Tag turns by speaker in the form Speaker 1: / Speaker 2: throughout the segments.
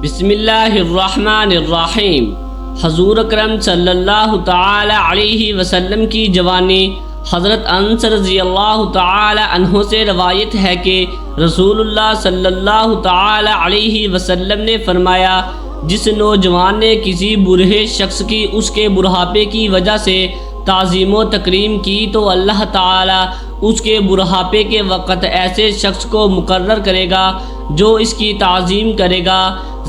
Speaker 1: بسم اللہ الرحمن الرحیم۔ حضور اکرم صلی اللہ تعالی علیہ وسلم کی جوانی۔ حضرت انس رضی اللہ تعالی عنہ سے روایت ہے کہ رسول اللہ صلی اللہ تعالی علیہ وسلم نے فرمایا، جس نوجوان نے کسی بوڑھے شخص کی اس کے بڑھاپے کی وجہ سے تعظیم و تکریم کی تو اللہ تعالی اس کے بڑھاپے کے وقت ایسے شخص کو مقرر کرے گا جو اس کی تعظیم کرے گا۔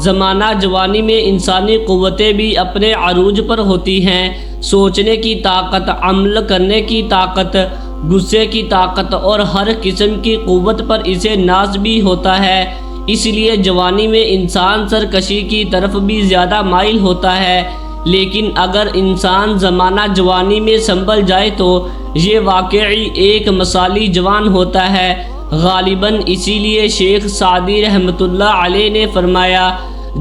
Speaker 1: زمانہ جوانی میں انسانی قوتیں بھی اپنے عروج پر ہوتی ہیں۔ سوچنے کی طاقت، عمل کرنے کی طاقت، غصے کی طاقت اور ہر قسم کی قوت پر اسے ناز بھی ہوتا ہے۔ اس لیے جوانی میں انسان سرکشی کی طرف بھی زیادہ مائل ہوتا ہے، لیکن اگر انسان زمانہ جوانی میں سنبھل جائے تو یہ واقعی ایک مثالی جوان ہوتا ہے۔ غالباً اسی لیے شیخ سعدی رحمۃ اللہ علیہ نے فرمایا،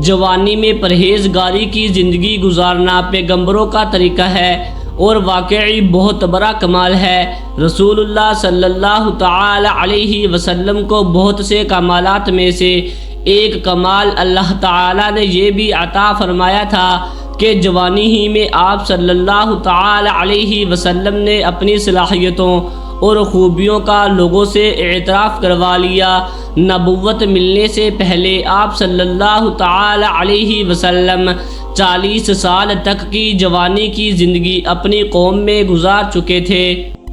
Speaker 1: جوانی میں پرہیزگاری کی زندگی گزارنا پیغمبروں کا طریقہ ہے اور واقعی بہت بڑا کمال ہے۔ رسول اللہ صلی اللہ تعالی علیہ وسلم کو بہت سے کمالات میں سے ایک کمال اللہ تعالی نے یہ بھی عطا فرمایا تھا کہ جوانی ہی میں آپ صلی اللہ تعالی علیہ وسلم نے اپنی صلاحیتوں اور خوبیوں کا لوگوں سے اعتراف کروا لیا۔ نبوت ملنے سے پہلے آپ صلی اللہ تعالی علیہ وسلم 40 سال تک کی جوانی کی زندگی اپنی قوم میں گزار چکے تھے۔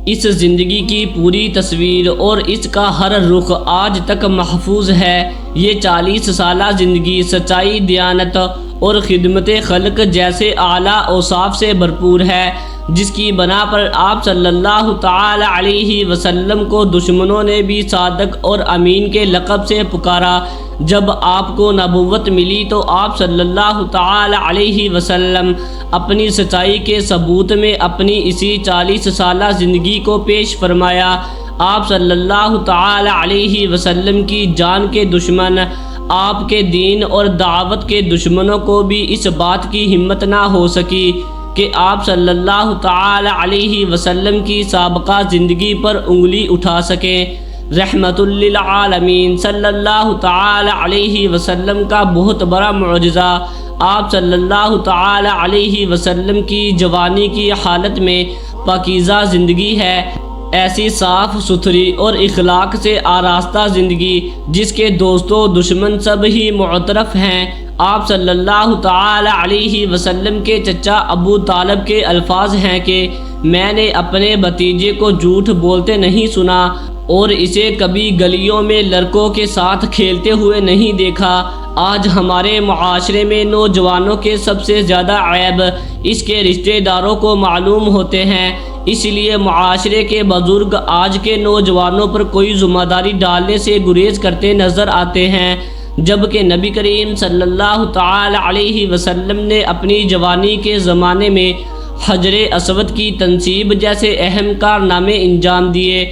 Speaker 1: اس زندگی کی پوری تصویر اور اس کا ہر رخ آج تک محفوظ ہے۔ یہ 40 سالہ زندگی سچائی، دیانت اور خدمت خلق جیسے اعلیٰ اوصاف سے بھرپور ہے، جس کی بنا پر آپ صلی اللہ تعالی علیہ وسلم کو دشمنوں نے بھی صادق اور امین کے لقب سے پکارا۔ جب آپ کو نبوت ملی تو آپ صلی اللہ تعالی علیہ وسلم اپنی سچائی کے ثبوت میں اپنی اسی 40 سالہ زندگی کو پیش فرمایا۔ آپ صلی اللہ تعالی علیہ وسلم کی جان کے دشمن، آپ کے دین اور دعوت کے دشمنوں کو بھی اس بات کی ہمت نہ ہو سکی کہ آپ صلی اللہ تعالی علیہ وسلم کی سابقہ زندگی پر انگلی اٹھا سکیں۔ رحمت للعالمین صلی اللہ تعالی علیہ وسلم کا بہت بڑا معجزہ آپ صلی اللہ تعالی علیہ وسلم کی جوانی کی حالت میں پاکیزہ زندگی ہے، ایسی صاف ستھری اور اخلاق سے آراستہ زندگی جس کے دوست و دشمن سب ہی معترف ہیں۔ آپ صلی اللہ تعالی علیہ وسلم کے چچا ابو طالب کے الفاظ ہیں کہ میں نے اپنے بھتیجے کو جھوٹ بولتے نہیں سنا اور اسے کبھی گلیوں میں لڑکوں کے ساتھ کھیلتے ہوئے نہیں دیکھا۔ آج ہمارے معاشرے میں نوجوانوں کے سب سے زیادہ عیب اس کے رشتہ داروں کو معلوم ہوتے ہیں، اس لیے معاشرے کے بزرگ آج کے نوجوانوں پر کوئی ذمہ داری ڈالنے سے گریز کرتے نظر آتے ہیں، جبکہ نبی کریم صلی اللہ تعالی علیہ وسلم نے اپنی جوانی کے زمانے میں حجر اسود کی تنصیب جیسے اہم کارنامے انجام دیے۔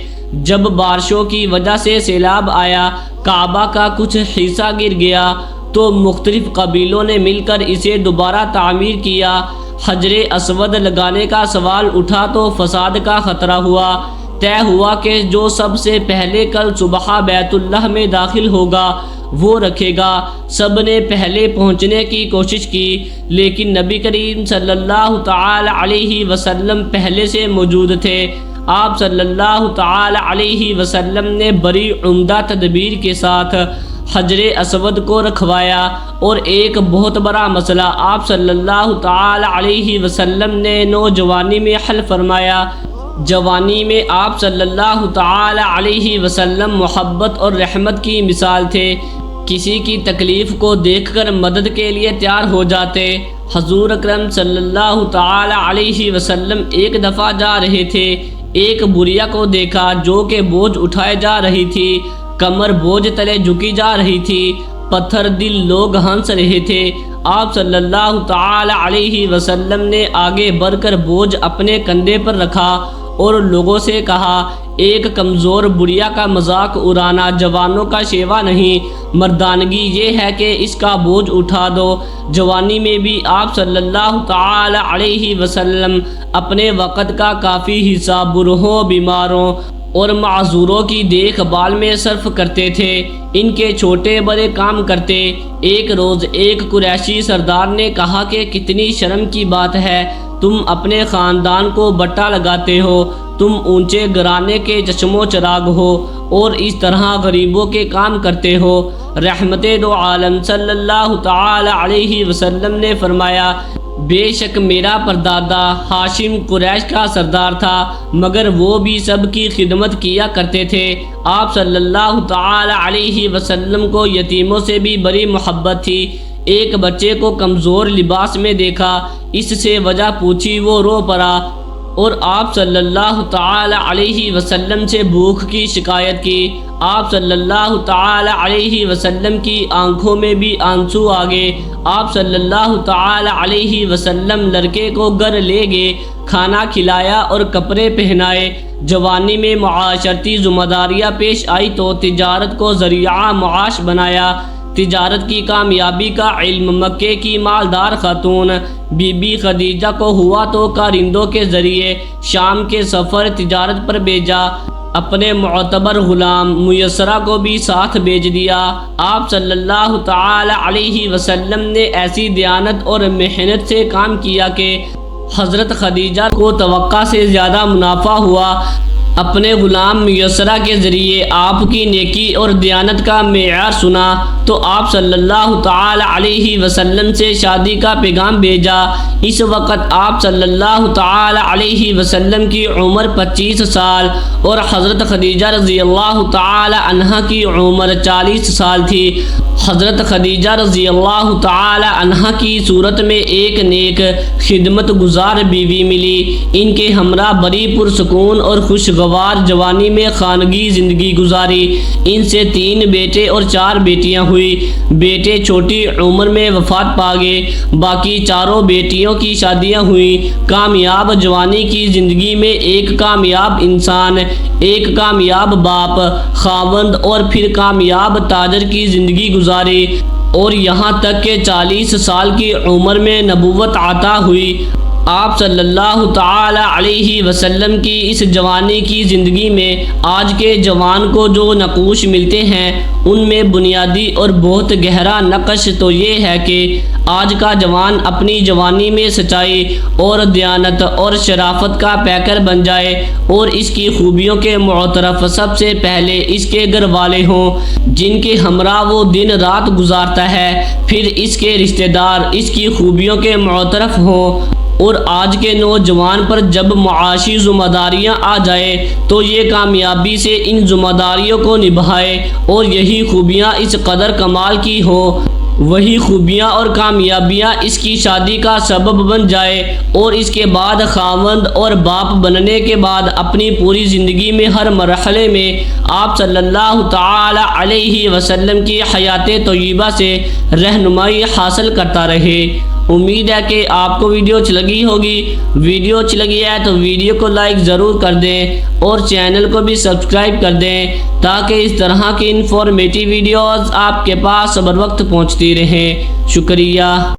Speaker 1: جب بارشوں کی وجہ سے سیلاب آیا، کعبہ کا کچھ حصہ گر گیا تو مختلف قبیلوں نے مل کر اسے دوبارہ تعمیر کیا۔ حجر اسود لگانے کا سوال اٹھا تو فساد کا خطرہ ہوا۔ طے ہوا کہ جو سب سے پہلے کل صبح بیت اللہ میں داخل ہوگا وہ رکھے گا۔ سب نے پہلے پہنچنے کی کوشش کی، لیکن نبی کریم صلی اللہ تعالی علیہ وسلم پہلے سے موجود تھے۔ آپ صلی اللہ تعالی علیہ وسلم نے بڑی عمدہ تدبیر کے ساتھ حجر اسود کو رکھوایا، اور ایک بہت بڑا مسئلہ آپ صلی اللہ تعالی علیہ وسلم نے نوجوانی میں حل فرمایا۔ جوانی میں آپ صلی اللہ تعالی علیہ وسلم محبت اور رحمت کی مثال تھے، کسی کی تکلیف کو دیکھ کر مدد کے لیے تیار ہو جاتے۔ حضور اکرم صلی اللہ تعالی علیہ وسلم ایک دفعہ جا رہے تھے، ایک بڑھیا کو دیکھا جو کہ بوجھ اٹھائے جا رہی تھی، کمر بوجھ تلے جھکی جا رہی تھی، پتھر دل لوگ ہنس رہے تھے۔ آپ صلی اللہ تعالی علیہ وسلم نے آگے بڑھ کر بوجھ اپنے کندھے پر رکھا اور لوگوں سے کہا، ایک کمزور بڑھیا کا مذاق اڑانا جوانوں کا شیوا نہیں، مردانگی یہ ہے کہ اس کا بوجھ اٹھا دو۔ جوانی میں بھی آپ صلی اللہ تعالی علیہ وسلم اپنے وقت کا کافی حصہ بوڑھوں، بیماروں اور معذوروں کی دیکھ بھال میں صرف کرتے تھے، ان کے چھوٹے بڑے کام کرتے۔ ایک روز ایک قریشی سردار نے کہا کہ کتنی شرم کی بات ہے، تم اپنے خاندان کو بٹا لگاتے ہو، تم اونچے گھرانے کے چشم و چراغ ہو اور اس طرح غریبوں کے کام کرتے ہو۔ رحمت دو عالم صلی اللہ تعالی علیہ وسلم نے فرمایا، بے شک میرا پردادا ہاشم قریش کا سردار تھا، مگر وہ بھی سب کی خدمت کیا کرتے تھے۔ آپ صلی اللہ تعالی علیہ وسلم کو یتیموں سے بھی بڑی محبت تھی۔ ایک بچے کو کمزور لباس میں دیکھا، اس سے وجہ پوچھی، وہ رو پڑا اور آپ صلی اللہ تعالی علیہ وسلم سے بھوک کی شکایت کی۔ آپ صلی اللہ تعالی علیہ وسلم کی آنکھوں میں بھی آنسو آ گئے۔ آپ صلی اللہ تعالی علیہ وسلم لڑکے کو گھر لے گئے، کھانا کھلایا اور کپڑے پہنائے۔ جوانی میں معاشرتی ذمہ داریاں پیش آئی تو تجارت کو ذریعہ معاش بنایا۔ تجارت کی کامیابی کا علم مکے کی مالدار خاتون بی بی خدیجہ کو ہوا تو کارندوں کے ذریعے شام کے سفر تجارت پر بھیجا۔ اپنے معتبر غلام میسرہ کو بھی ساتھ بھیج دیا۔ آپ صلی اللہ تعالی علیہ وسلم نے ایسی دیانت اور محنت سے کام کیا کہ حضرت خدیجہ کو توقع سے زیادہ منافع ہوا۔ اپنے غلام میسرہ کے ذریعے آپ کی نیکی اور دیانت کا معیار سنا تو آپ صلی اللہ تعالی علیہ وسلم سے شادی کا پیغام بھیجا۔ اس وقت آپ صلی اللہ تعالی علیہ وسلم کی عمر 25 سال اور حضرت خدیجہ رضی اللہ تعالی عنہا کی عمر 40 سال تھی۔ حضرت خدیجہ رضی اللہ تعالی عنہا کی صورت میں ایک نیک خدمت گزار بیوی ملی۔ ان کے ہمراہ بڑی پرسکون اور خوشگوار جوانی میں خانگی زندگی گزاری۔ ان سے 3 بیٹے اور 4 بیٹیاں ہوئی۔ بیٹے چھوٹی عمر میں وفات پا گئے، باقی 4 بیٹیوں کی شادیاں ہوئیں۔ کامیاب جوانی کی زندگی میں ایک کامیاب انسان، ایک کامیاب باپ، خاوند اور پھر کامیاب تاجر کی زندگی گزاری اور یہاں تک کہ 40 سال کی عمر میں نبوت عطا ہوئی۔ آپ صلی اللہ تعالی علیہ وسلم کی اس جوانی کی زندگی میں آج کے جوان کو جو نقوش ملتے ہیں ان میں بنیادی اور بہت گہرا نقش تو یہ ہے کہ آج کا جوان اپنی جوانی میں سچائی اور دیانت اور شرافت کا پیکر بن جائے اور اس کی خوبیوں کے معترف سب سے پہلے اس کے گھر والے ہوں جن کے ہمراہ وہ دن رات گزارتا ہے، پھر اس کے رشتہ دار اس کی خوبیوں کے معترف ہوں۔ اور آج کے نوجوان پر جب معاشی ذمہ داریاں آ جائے تو یہ کامیابی سے ان ذمہ داریوں کو نبھائے اور یہی خوبیاں اس قدر کمال کی ہو، وہی خوبیاں اور کامیابیاں اس کی شادی کا سبب بن جائے اور اس کے بعد خاوند اور باپ بننے کے بعد اپنی پوری زندگی میں ہر مرحلے میں آپ صلی اللہ تعالی علیہ وسلم کی حیات طیبہ سے رہنمائی حاصل کرتا رہے۔ امید ہے کہ آپ کو ویڈیو اچھی لگی ہوگی۔ ویڈیو اچھی لگی ہے تو ویڈیو کو لائک ضرور کر دیں اور چینل کو بھی سبسکرائب کر دیں تاکہ اس طرح کی انفارمیٹیو ویڈیوز آپ کے پاس بر وقت پہنچتی رہیں۔ شکریہ۔